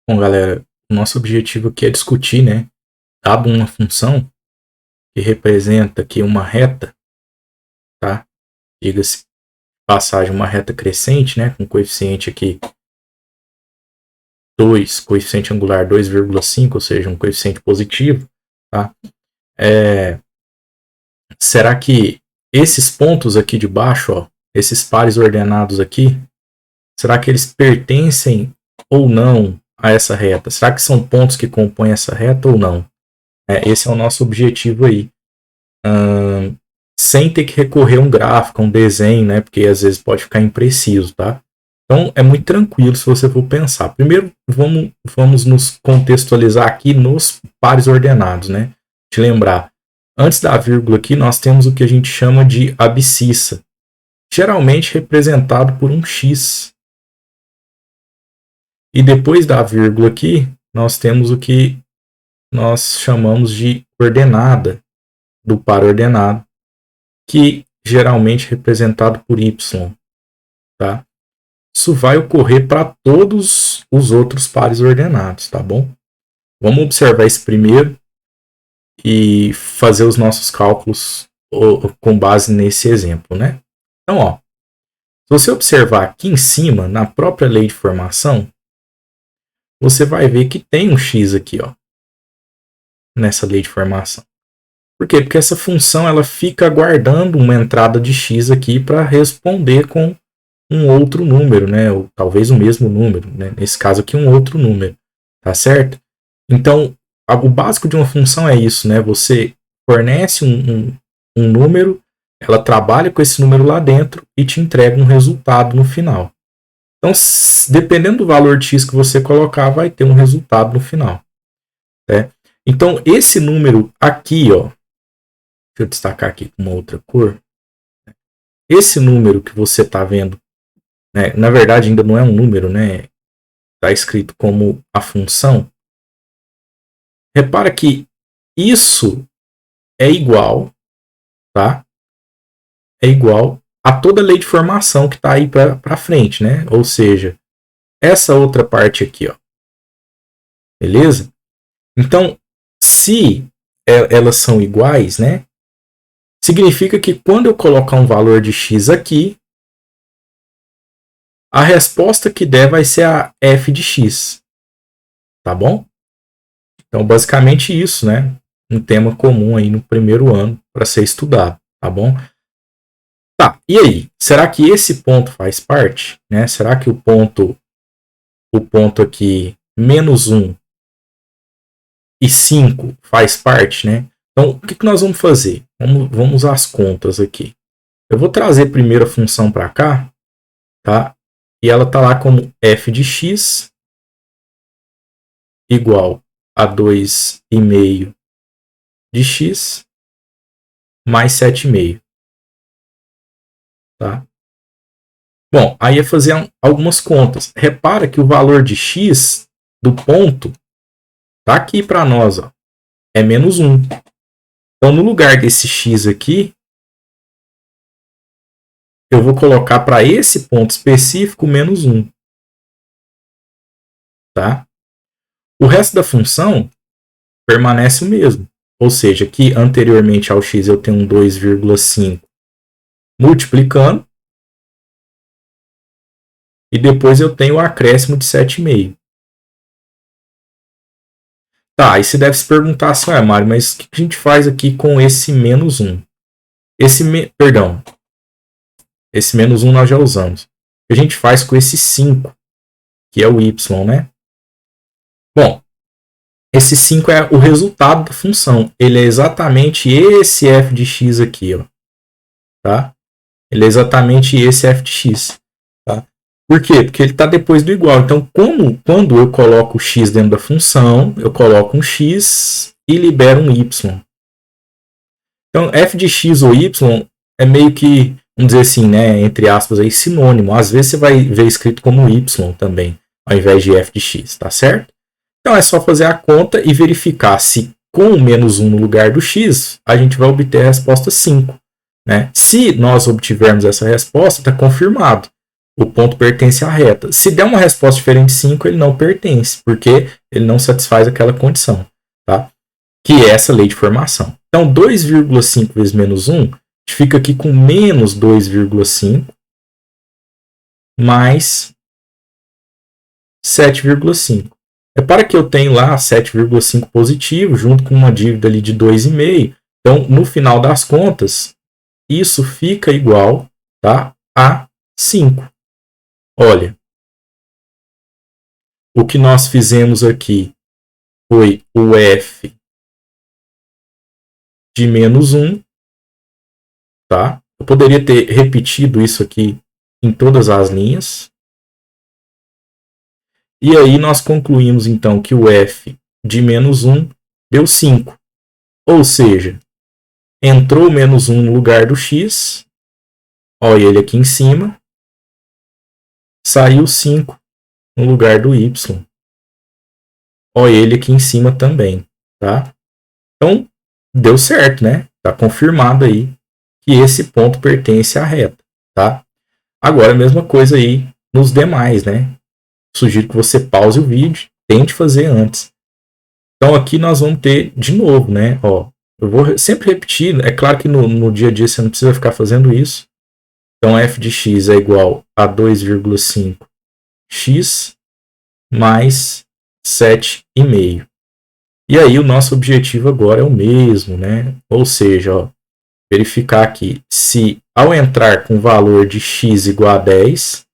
Bom, galera, o nosso objetivo aqui é discutir, né, dado uma função que representa aqui uma reta, tá? Diga-se passagem, uma reta crescente, né, com coeficiente aqui 2, coeficiente angular 2,5, ou seja, um coeficiente positivo, tá? Será que esses pontos aqui de baixo, ó, esses pares ordenados aqui, será que eles pertencem ou não a essa reta? Será que são pontos que compõem essa reta ou não? Esse é o nosso objetivo aí. Sem ter que recorrer a um gráfico, a um desenho, né? Porque às vezes pode ficar impreciso, tá? Então é muito tranquilo se você for pensar. Primeiro, vamos nos contextualizar aqui nos pares ordenados, né? Te lembrar, antes da vírgula aqui, nós temos o que a gente chama de abscissa, geralmente representado por um X. E depois da vírgula aqui, nós temos o que nós chamamos de ordenada do par ordenado, que geralmente é representado por Y, tá? Isso vai ocorrer para todos os outros pares ordenados, tá bom? Vamos observar esse primeiro e fazer os nossos cálculos com base nesse exemplo, né? Então, ó, se você observar aqui em cima, na própria lei de formação, você vai ver que tem um x aqui, ó, nessa lei de formação. Por quê? Porque essa função ela fica aguardando uma entrada de x aqui para responder com um outro número, né? Ou talvez o mesmo número, né? Nesse caso aqui um outro número, tá certo? Então, o básico de uma função é isso, né? Você fornece um número, ela trabalha com esse número lá dentro e te entrega um resultado no final. Então, dependendo do valor de x que você colocar, vai ter um resultado no final. Né? Então, esse número aqui, ó, deixa eu destacar aqui com uma outra cor. Esse número que você está vendo, né, na verdade ainda não é um número, né? Está escrito como a função. Repara que isso é igual, tá? É igual a toda a lei de formação que está aí para frente, né? Ou seja, essa outra parte aqui, ó. Beleza? Então, se elas são iguais, né? Significa que quando eu colocar um valor de x aqui, a resposta que der vai ser a f de x. Tá bom? Então, basicamente isso, né? Um tema comum aí no primeiro ano para ser estudado, tá bom? Tá, e aí? Será que esse ponto faz parte? Né? Será que o ponto aqui, menos 1 e 5 faz parte, né? Então, o que nós vamos fazer? Vamos às contas aqui. Eu vou trazer primeiro a função para cá, tá? E ela está lá como f de x igual a 2,5 de x mais 7,5. Tá? Bom, aí é fazer algumas contas. Repara que o valor de x do ponto tá aqui para nós, ó, é menos 1. Então, no lugar desse x aqui, eu vou colocar para esse ponto específico menos 1. Tá? O resto da função permanece o mesmo. Ou seja, que anteriormente ao x eu tenho um 2,5 multiplicando. E depois eu tenho o acréscimo de 7,5. Tá, aí você deve se perguntar assim, Mário, mas o que a gente faz aqui com esse menos 1? Esse menos 1 nós já usamos. O que a gente faz com esse 5, que é o y, né? Bom, esse 5 é o resultado da função. Ele é exatamente esse f de x aqui, ó. Tá? Ele é exatamente esse f de x. Tá? Por quê? Porque ele está depois do igual. Então, quando eu coloco o x dentro da função, eu coloco um x e libero um y. Então, f de x ou y é meio que, vamos dizer assim, né, entre aspas, aí, sinônimo. Às vezes você vai ver escrito como y também, ao invés de f de x, tá certo? Então, é só fazer a conta e verificar se com o menos 1 no lugar do x, a gente vai obter a resposta 5. Né? Se nós obtivermos essa resposta, está confirmado. o ponto pertence à reta. Se der uma resposta diferente de 5, ele não pertence, porque ele não satisfaz aquela condição, tá? Que é essa lei de formação. Então, 2,5 vezes menos 1, a gente fica aqui com menos 2,5 mais 7,5. Repara que eu tenho lá 7,5 positivo, junto com uma dívida ali de 2,5. Então, no final das contas, isso fica igual, tá, a 5. Olha, o que nós fizemos aqui foi o f de menos 1, tá? Eu poderia ter repetido isso aqui em todas as linhas. E aí nós concluímos então que o f de menos 1 deu 5. Ou seja, entrou menos 1 no lugar do x, olha ele aqui em cima, saiu 5 no lugar do y. Olha ele aqui em cima também, tá? Então, deu certo, né? Está confirmado aí que esse ponto pertence à reta, tá? Agora, a mesma coisa aí nos demais, né? Sugiro que você pause o vídeo, tente fazer antes. Então, aqui nós vamos ter de novo, né? Ó, eu vou sempre repetir, é claro que no dia a dia você não precisa ficar fazendo isso. Então, f de x é igual a 2,5x mais 7,5. E aí o nosso objetivo agora é o mesmo, né? Ou seja, ó, verificar aqui se ao entrar com o valor de x igual a 10,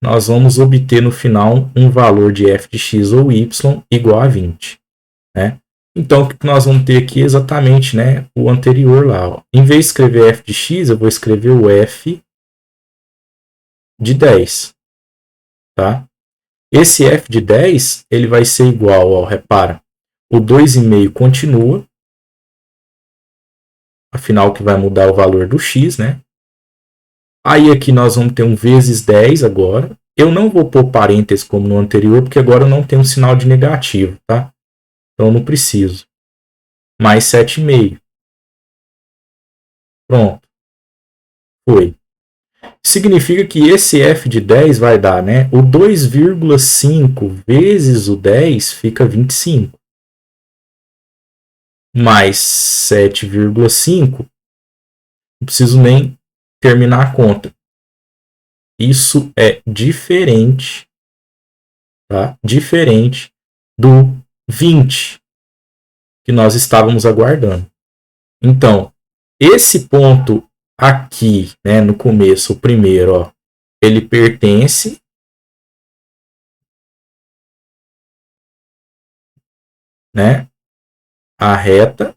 nós vamos obter no final um valor de f de x ou y igual a 20. Né? Então, o que nós vamos ter aqui é exatamente, né, o anterior lá. Ó. Em vez de escrever f de x, eu vou escrever o f de 10. Tá? Esse f de 10 ele vai ser igual, ó, repara, o 2,5 continua, afinal que vai mudar o valor do x, né? Aí aqui nós vamos ter um vezes 10 agora. Eu não vou pôr parênteses como no anterior, porque agora eu não tenho um sinal de negativo, tá? Então eu não preciso. Mais 7,5. Pronto. Foi. Significa que esse f de 10 vai dar, né? O 2,5 vezes o 10 fica 25. Mais 7,5. Não preciso nem terminar a conta. Isso é diferente, tá? Diferente do 20 que nós estávamos aguardando. Então, esse ponto aqui, né, no começo, o primeiro, ó, ele pertence né, à reta.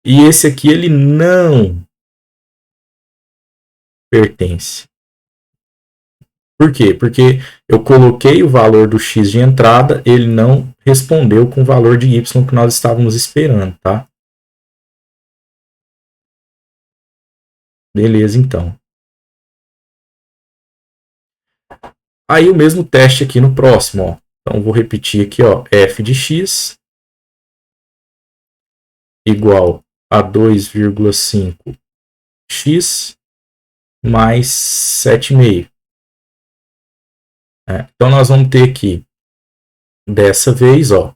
E esse aqui ele não pertence. Por quê? Porque eu coloquei o valor do x de entrada, ele não respondeu com o valor de y que nós estávamos esperando, tá? Beleza, então. Aí o mesmo teste aqui no próximo, ó. Então vou repetir aqui, ó, f de x igual a 2,5x mais 7,5. Então nós vamos ter aqui, dessa vez, ó,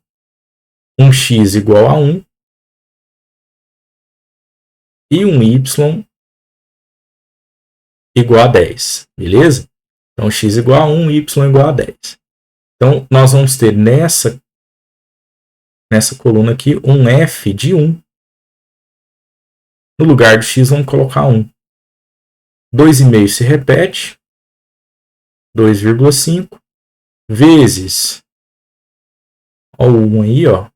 um x igual a 1 e um y igual a 10, beleza? Então x igual a 1, y igual a 10. Então nós vamos ter nessa coluna aqui um f de 1. No lugar do x vamos colocar 1. 2,5 se repete, 2,5 vezes ó, o 1 aí, ó,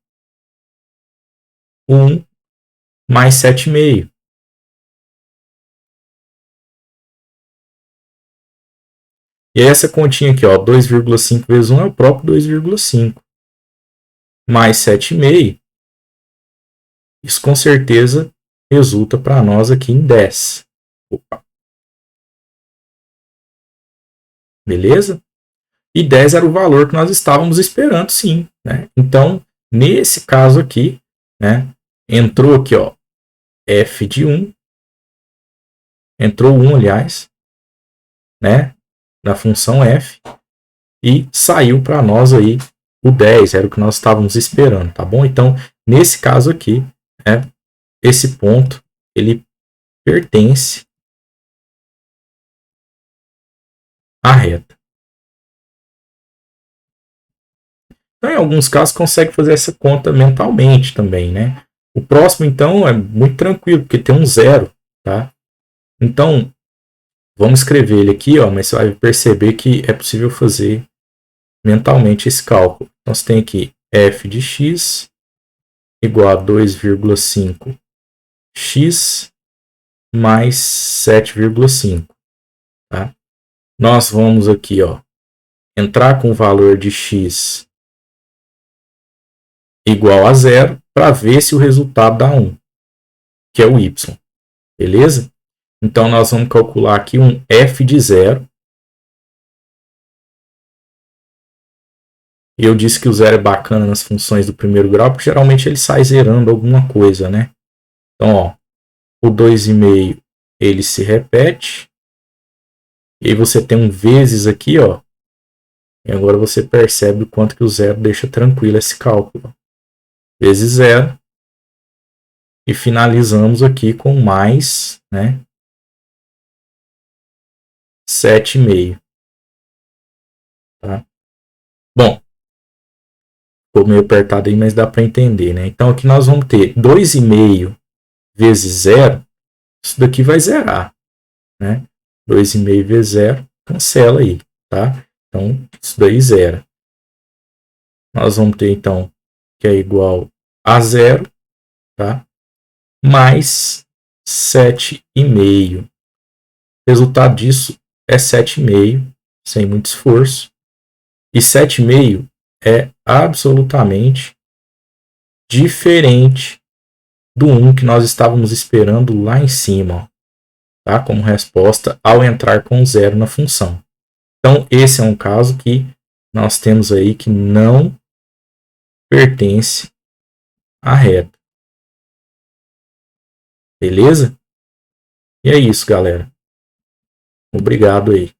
1 mais 7,5. E essa continha aqui, ó, 2,5 vezes 1 é o próprio 2,5. Mais 7,5. Isso com certeza resulta para nós aqui em 10. Opa. Beleza? E 10 era o valor que nós estávamos esperando, sim. Né? Então, nesse caso aqui, né, entrou aqui, ó, f de 1. Entrou 1, aliás. né, da função f, e saiu para nós aí o 10, era o que nós estávamos esperando, tá bom? Então, nesse caso aqui, esse ponto, ele pertence à reta. Então, em alguns casos, consegue fazer essa conta mentalmente também, né? O próximo, então, é muito tranquilo, porque tem um zero, tá? Então, vamos escrever ele aqui, ó, mas você vai perceber que é possível fazer mentalmente esse cálculo. Então, você tem aqui f de x igual a 2,5 x mais 7,5. Tá? Nós vamos aqui, ó, entrar com o valor de x igual a zero para ver se o resultado dá 1, que é o y. Beleza? Então, nós vamos calcular aqui um f de zero. E eu disse que o zero é bacana nas funções do primeiro grau, porque geralmente ele sai zerando alguma coisa, né? Então, ó, o 2,5 ele se repete. E aí você tem um vezes aqui, ó. E agora você percebe o quanto que o zero deixa tranquilo esse cálculo. Vezes zero. E finalizamos aqui com mais, né? 7,5. Tá? Bom, ficou meio apertado aí, mas dá para entender, né? Então aqui nós vamos ter 2,5 vezes zero. Isso daqui vai zerar, né? 2,5 vezes zero, cancela aí, tá? Então, isso daí zera. Nós vamos ter, então, que é igual a zero, tá? Mais 7,5. O resultado disso é 7,5, sem muito esforço. E 7,5 é absolutamente diferente do 1 que nós estávamos esperando lá em cima, ó, tá? Como resposta ao entrar com zero na função. Então, esse é um caso que nós temos aí que não pertence à reta. Beleza? E é isso, galera. Obrigado aí.